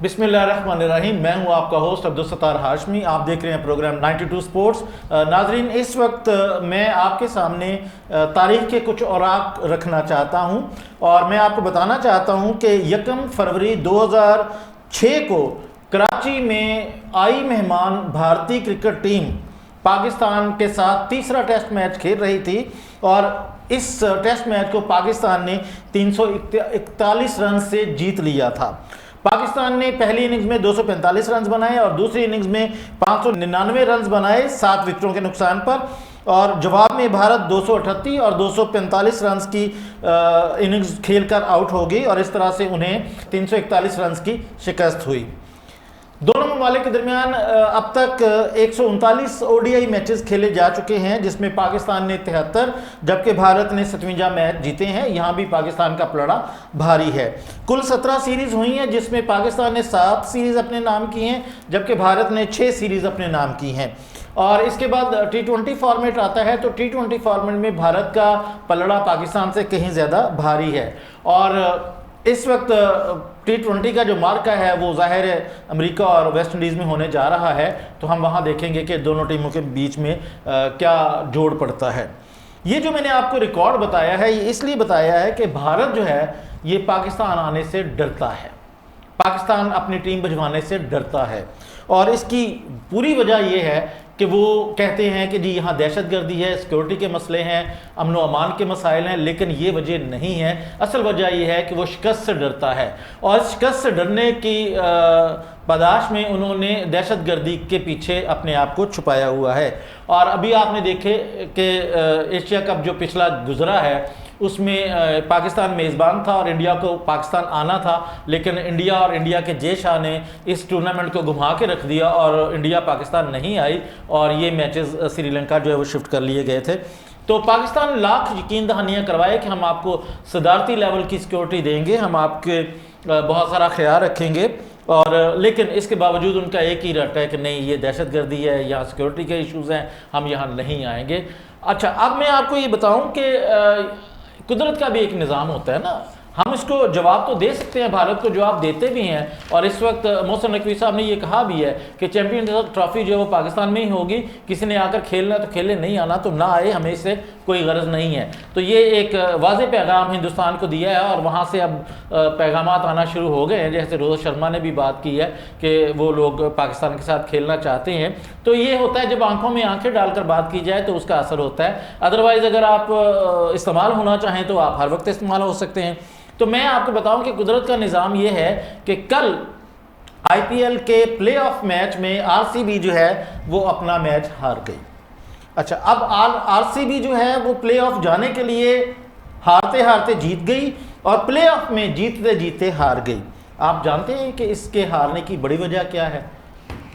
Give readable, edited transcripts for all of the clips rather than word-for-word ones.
बिस्मिल्लाहिर्रहमानिर्रहीम। मैं हूं आपका होस्ट अब्दुल सत्तार हाशमी। आप देख रहे हैं प्रोग्राम 92 स्पोर्ट्स। नाजरीन, इस वक्त मैं आपके सामने तारीख के कुछ औराक रखना चाहता हूं और मैं आपको बताना चाहता हूं कि 1 फरवरी 2006 को कराची में आई मेहमान भारतीय क्रिकेट टीम पाकिस्तान के साथ तीसरा टेस्ट मैच खेल रही थी और इस टेस्ट मैच को पाकिस्तान ने 341 रन से जीत लिया था। पाकिस्तान ने पहली इनिंग्स में 245 रन बनाए और दूसरी इनिंग्स में 599 रन बनाए 7 विकेटों के नुकसान पर, और जवाब में भारत 238 और 245 रन की इनिंग्स खेलकर आउट हो गई और इस तरह से उन्हें 341 रन की शिकस्त हुई। दोनों ममालिक के दरमियान अब तक 139 ओडीआई मैचेस खेले जा चुके हैं, जिसमें पाकिस्तान ने 73 जबकि भारत ने 57 मैच जीते हैं। यहाँ भी पाकिस्तान का पलड़ा भारी है। कुल 17 सीरीज हुई हैं, जिसमें पाकिस्तान ने 7 सीरीज अपने नाम की हैं जबकि भारत ने 6 सीरीज अपने नाम की हैं। और इसके बाद T20 फॉर्मेट आता है, तो T20 फॉर्मेट में भारत का पलड़ा पाकिस्तान से कहीं ज़्यादा भारी है और इस वक्त T20 का जो मार्का है वो ज़ाहिर है अमेरिका और वेस्ट इंडीज़ में होने जा रहा है, तो हम वहाँ देखेंगे कि दोनों टीमों के बीच में क्या जोड़ पड़ता है। ये जो मैंने आपको रिकॉर्ड बताया है, ये इसलिए बताया है कि भारत जो है ये पाकिस्तान आने से डरता है, पाकिस्तान अपनी टीम भिजवाने से डरता है और इसकी पूरी वजह यह है कि वो कहते हैं कि जी यहाँ दहशतगर्दी है, सिक्योरिटी के मसले हैं, अमन व अमान के मसाइल हैं, लेकिन ये वजह नहीं है। असल वजह यह है कि वो शिकस्त से डरता है और शिकस्त से डरने की पादाश में उन्होंने दहशतगर्दी के पीछे अपने आप को छुपाया हुआ है। और अभी आपने देखे कि एशिया कप जो पिछला गुजरा है उसमें पाकिस्तान मेज़बान था और इंडिया को पाकिस्तान आना था, लेकिन इंडिया और इंडिया के जय शाह ने इस टूर्नामेंट को घुमा के रख दिया और इंडिया पाकिस्तान नहीं आई और ये मैचेस श्रीलंका जो है वो शिफ्ट कर लिए गए थे। तो पाकिस्तान लाख यकीन दहानियाँ करवाए कि हम आपको सदारती लेवल की सिक्योरिटी देंगे, हम आपके बहुत सारा ख्याल रखेंगे, और लेकिन इसके बावजूद उनका एक ही रट है कि नहीं, ये दहशतगर्दी है, यहाँ सिक्योरिटी के इश्यूज़ हैं, हम यहाँ नहीं आएंगे। अच्छा, अब मैं आपको ये बताऊँ कि कुदरत का भी एक निज़ाम होता है ना, हम इसको जवाब तो दे सकते हैं, भारत को जवाब देते भी हैं। और इस वक्त मोहसिन नकवी साहब ने ये कहा भी है कि चैंपियंस ट्रॉफी जो है वो पाकिस्तान में ही होगी, किसी ने आकर खेलना तो खेले, नहीं आना तो ना आए, हमें इससे कोई गरज नहीं है। तो ये एक वाज़ेह पैगाम हिंदुस्तान को दिया है और वहाँ से अब पैगामात आना शुरू हो गए हैं। जैसे रोहित शर्मा ने भी बात की है कि वो लोग पाकिस्तान के साथ खेलना चाहते हैं। तो ये होता है जब आंखों में आंखें डालकर बात की जाए तो उसका असर होता है। अदरवाइज़ अगर आप इस्तेमाल होना चाहें तो आप हर वक्त इस्तेमाल हो सकते हैं। तो मैं आपको बताऊं कि कुदरत का निज़ाम ये है कि कल आईपीएल के प्लेऑफ मैच में आरसीबी जो है वो अपना मैच हार गई। अच्छा, अब आरसीबी जो है वो प्लेऑफ जाने के लिए हारते हारते जीत गई और प्लेऑफ में जीतते जीतते हार गई। आप जानते हैं कि इसके हारने की बड़ी वजह क्या है?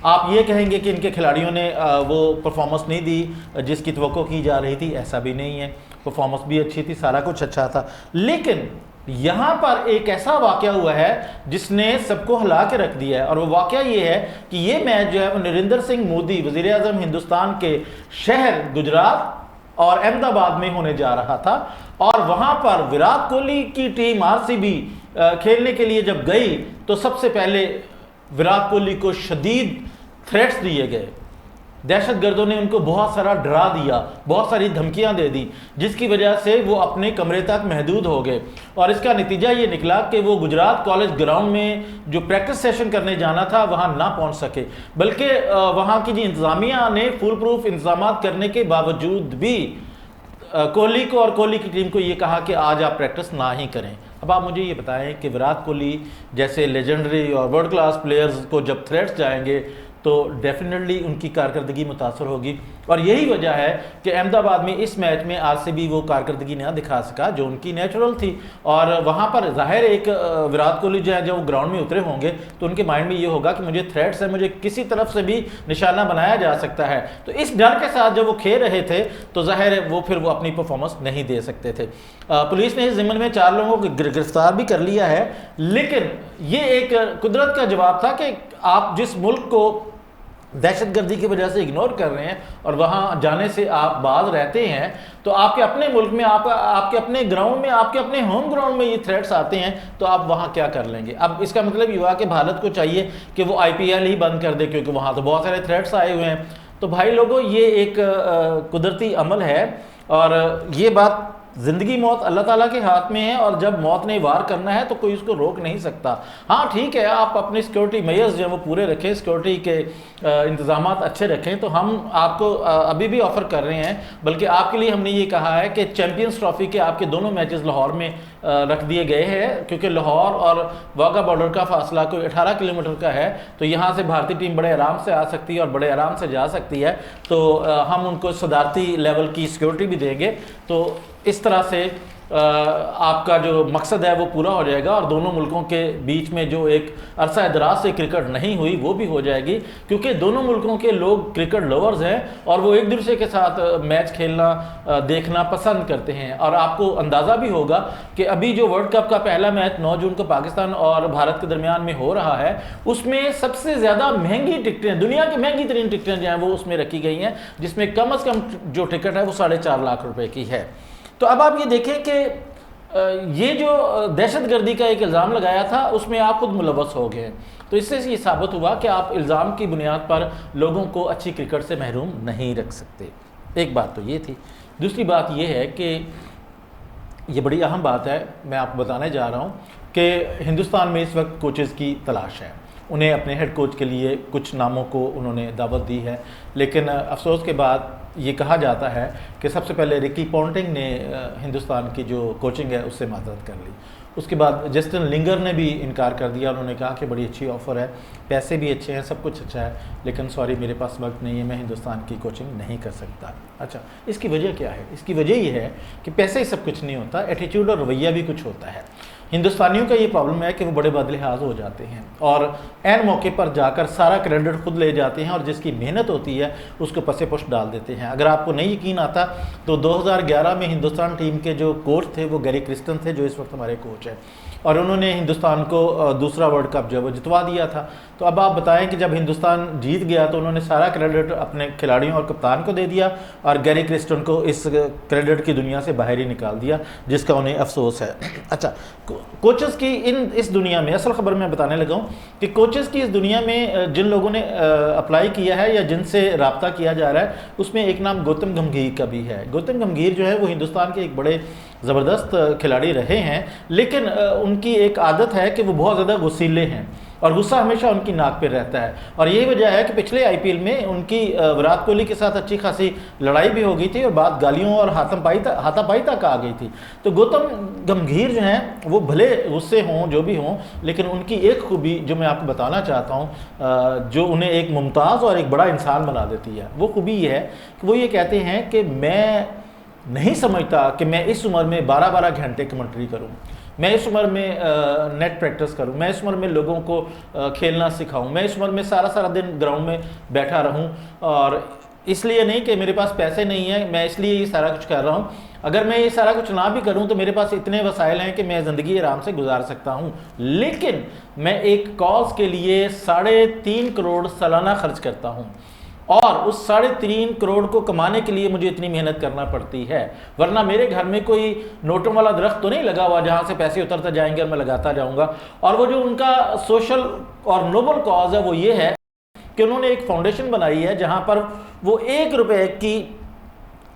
आप ये कहेंगे कि इनके खिलाड़ियों ने वो परफॉर्मेंस नहीं दी जिसकी तवक्को की जा रही थी। ऐसा भी नहीं है, परफॉर्मेंस भी अच्छी थी, सारा कुछ अच्छा था, लेकिन यहाँ पर एक ऐसा वाक़या हुआ है जिसने सबको हिला के रख दिया है। और वो वाक़या ये है कि ये मैच जो है वो नरेंद्र सिंह मोदी वज़ीर आज़म हिंदुस्तान के शहर गुजरात और अहमदाबाद में होने जा रहा था और वहाँ पर विराट कोहली की टीम आरसीबी खेलने के लिए जब गई तो सबसे पहले विराट कोहली को शदीद थ्रेट्स दिए गए। दहशतगर्दों ने उनको बहुत सारा डरा दिया, बहुत सारी धमकियां दे दी, जिसकी वजह से वो अपने कमरे तक महदूद हो गए और इसका नतीजा ये निकला कि वो गुजरात कॉलेज ग्राउंड में जो प्रैक्टिस सेशन करने जाना था वहाँ ना पहुँच सके, बल्कि वहाँ की जो इंतज़ामिया ने फुल प्रूफ इंतजाम करने के बावजूद भी कोहली को और कोहली की टीम को ये कहा कि आज आप प्रैक्टिस ना ही करें। अब आप मुझे ये बताएं कि विराट कोहली जैसे लेजेंडरी और वर्ल्ड क्लास प्लेयर्स को जब थ्रेट्स जाएंगे तो डेफिनेटली उनकी कारकर्दगी मुतासर होगी और यही वजह है कि अहमदाबाद में इस मैच में आरसीबी वो कारकर्दगी ना दिखा सका जो उनकी नेचुरल थी। और वहाँ पर जाहिर एक विराट कोहली जो है जब वो ग्राउंड में उतरे होंगे तो उनके माइंड में ये होगा कि मुझे थ्रेट्स है, मुझे किसी तरफ से भी निशाना बनाया जा सकता है। तो इस डर के साथ जब वो खेल रहे थे तो जाहिर है वो फिर वो अपनी परफॉर्मेंस नहीं दे सकते थे। पुलिस ने इस ज़िम्मन में 4 लोगों को गिरफ्तार भी कर लिया है, लेकिन ये एक कुदरत का जवाब था कि आप जिस मुल्क को दहशतगर्दी की वजह से इग्नोर कर रहे हैं और वहाँ जाने से आप बाज रहते हैं, तो आपके अपने मुल्क में, आपके अपने ग्राउंड में, आपके अपने होम ग्राउंड में ये थ्रेट्स आते हैं, तो आप वहाँ क्या कर लेंगे? अब इसका मतलब युवा के भारत को चाहिए कि वो IPL ही बंद कर दे, क्योंकि वहाँ तो बहुत सारे थ्रेट्स आए हुए हैं। तो भाई लोगों, ये एक कुदरती अमल है और ये बात, ज़िंदगी मौत अल्लाह ताला के हाथ में है, और जब मौत ने वार करना है तो कोई उसको रोक नहीं सकता। हाँ ठीक है, आप अपनी सिक्योरिटी मेजर्स जो है वो पूरे रखें, सिक्योरिटी के इंतज़ामात अच्छे रखें, तो हम आपको अभी भी ऑफ़र कर रहे हैं। बल्कि आपके लिए हमने ये कहा है कि चैम्पियंस ट्रॉफ़ी के आपके दोनों मैचेस लाहौर में रख दिए गए हैं, क्योंकि लाहौर और वाघा बॉर्डर का फासला कोई 18 किलोमीटर का है, तो यहाँ से भारतीय टीम बड़े आराम से आ सकती है और बड़े आराम से जा सकती है। तो हम उनको सदारती लेवल की सिक्योरिटी भी देंगे, तो इस तरह से आपका जो मकसद है वो पूरा हो जाएगा, और दोनों मुल्कों के बीच में जो एक अरसा दराज से क्रिकेट नहीं हुई वो भी हो जाएगी, क्योंकि दोनों मुल्कों के लोग क्रिकेट लवर्स हैं और वो एक दूसरे के साथ मैच खेलना देखना पसंद करते हैं। और आपको अंदाज़ा भी होगा कि अभी जो वर्ल्ड कप का पहला मैच 9 जून को पाकिस्तान और भारत के दरमियान में हो रहा है, उसमें सबसे ज़्यादा महंगी टिकटें, दुनिया की महंगी तरीन टिकटें जो हैं वो उसमें रखी गई हैं, जिसमें कम अज़ कम जो टिकट है वो 4.5 लाख रुपए की है। तो अब आप ये देखें कि ये जो दहशतगर्दी का एक इल्ज़ाम लगाया था उसमें आप खुद मुलव्वस हो गए, तो इससे ये साबित हुआ कि आप इल्ज़ाम की बुनियाद पर लोगों को अच्छी क्रिकेट से महरूम नहीं रख सकते। एक बात तो ये थी। दूसरी बात ये है कि ये बड़ी अहम बात है, मैं आपको बताने जा रहा हूँ कि हिंदुस्तान में इस वक्त कोचेज़ की तलाश है। उन्हें अपने हेड कोच के लिए कुछ नामों को उन्होंने दावत दी है, लेकिन अफसोस के बाद ये कहा जाता है कि सबसे पहले रिकी पॉन्टिंग ने हिंदुस्तान की जो कोचिंग है उससे माजरत कर ली। उसके बाद जस्टिन लिंगर ने भी इनकार कर दिया। उन्होंने कहा कि बड़ी अच्छी ऑफ़र है, पैसे भी अच्छे हैं, सब कुछ अच्छा है, लेकिन सॉरी मेरे पास वक्त नहीं है, मैं हिंदुस्तान की कोचिंग नहीं कर सकता। अच्छा, इसकी वजह क्या है? इसकी वजह ये है कि पैसे ही सब कुछ नहीं होता, एटीट्यूड और रवैया भी कुछ होता है। हिंदुस्तानियों का ये प्रॉब्लम है कि वो बड़े बदलिहाज हो जाते हैं और ऐन मौके पर जाकर सारा क्रेडिट खुद ले जाते हैं, और जिसकी मेहनत होती है उसको पसे पुष्ट डाल देते हैं। अगर आपको नहीं यकीन आता तो 2011 में हिंदुस्तान टीम के जो कोच थे वो गैरी क्रिस्टन थे, जो इस वक्त हमारे कोच हैं, और उन्होंने हिंदुस्तान को दूसरा वर्ल्ड कप जो है वो जितवा दिया था। तो अब आप बताएं कि जब हिंदुस्तान जीत गया तो उन्होंने सारा क्रेडिट अपने खिलाड़ियों और कप्तान को दे दिया, और गैरी क्रिस्टन को इस क्रेडिट की दुनिया से बाहर ही निकाल दिया, जिसका उन्हें अफसोस है। अच्छा, कोचेस की इस दुनिया में असल खबर मैं बताने लगा हूँ कि कोचेस की इस दुनिया में जिन लोगों ने अप्लाई किया है या जिनसे रब्ता किया जा रहा है, उसमें एक नाम गौतम गंभीर का भी है। गौतम गंभीर जो है वो हिंदुस्तान के एक बड़े ज़बरदस्त खिलाड़ी रहे हैं, लेकिन उनकी एक आदत है कि वो बहुत ज़्यादा गुस्सीले हैं और गुस्सा हमेशा उनकी नाक पे रहता है। और यही वजह है कि पिछले IPL में उनकी विराट कोहली के साथ अच्छी खासी लड़ाई भी हो गई थी और बात गालियों और हाथापाई तक आ गई थी। तो गौतम गंभीर जो हैं वो भले गुस्से हों, जो भी हों, लेकिन उनकी एक खूबी जो मैं आपको बताना चाहता हूँ, जो उन्हें एक मुमताज़ और एक बड़ा इंसान बना देती है, वो खूबी ये है कि वो ये कहते हैं कि मैं नहीं समझता कि मैं इस उम्र में 12-12 घंटे कमेंट्री करूं, मैं इस उम्र में नेट प्रैक्टिस करूं, मैं इस उम्र में लोगों को खेलना सिखाऊं, मैं इस उम्र में सारा दिन ग्राउंड में बैठा रहूं, और इसलिए नहीं कि मेरे पास पैसे नहीं है, मैं इसलिए ये सारा कुछ कर रहा हूं। अगर मैं ये सारा कुछ ना भी करूं तो मेरे पास इतने वसाइल हैं कि मैं ज़िंदगी आराम से गुजार सकता हूं, लेकिन मैं एक कॉज के लिए 3.5 करोड़ सालाना खर्च करता हूं, और उस 3.5 करोड़ को कमाने के लिए मुझे इतनी मेहनत करना पड़ती है, वरना मेरे घर में कोई नोटों वाला दरख्त तो नहीं लगा हुआ जहाँ से पैसे उतरते जाएंगे और मैं लगाता जाऊँगा। और वो जो उनका सोशल और नोबल कॉज है वो ये है कि उन्होंने एक फाउंडेशन बनाई है जहाँ पर वो 1 रुपए की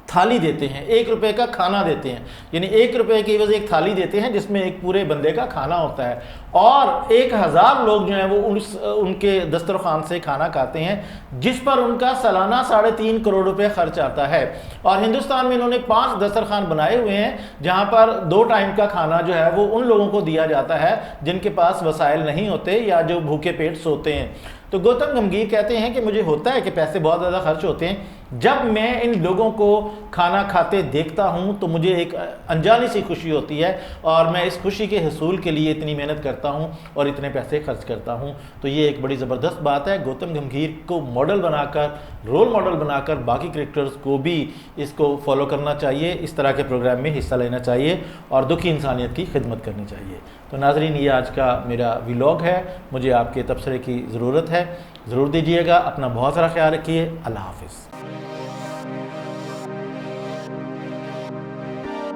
थाली देते हैं, 1 रुपए का खाना देते हैं, यानी 1 रुपए की वजह एक थाली देते हैं जिसमें एक पूरे बंदे का खाना होता है, और 1000 लोग जो हैं वो उनके दस्तरखान से खाना खाते हैं, जिस पर उनका सालाना 3.5 करोड़ रुपए खर्च आता है। और हिंदुस्तान में इन्होंने 5 दस्तरखान बनाए हुए हैं जहां पर 2 टाइम का खाना जो है वो उन लोगों को दिया जाता है जिनके पास वसाइल नहीं होते या जो भूखे पेट सोते हैं। तो गौतम गंभीर कहते हैं कि मुझे होता है कि पैसे बहुत ज़्यादा खर्च होते हैं, जब मैं इन लोगों को खाना खाते देखता हूं तो मुझे एक अनजानी सी खुशी होती है और मैं इस खुशी के हसूल के लिए इतनी मेहनत करता हूं और इतने पैसे खर्च करता हूं। तो ये एक बड़ी ज़बरदस्त बात है। गौतम गंभीर को मॉडल बनाकर, रोल मॉडल बनाकर बाकी क्रिकेटर्स को भी इसको फॉलो करना चाहिए, इस तरह के प्रोग्राम में हिस्सा लेना चाहिए और दुखी इंसानियत की खिदमत करनी चाहिए। तो नाजरीन, ये आज का मेरा व्लॉग है, मुझे आपके तबसरे की ज़रूरत है, ज़रूर दीजिएगा। अपना बहुत सारा ख्याल रखिए। अल्लाह हाफ़िज़।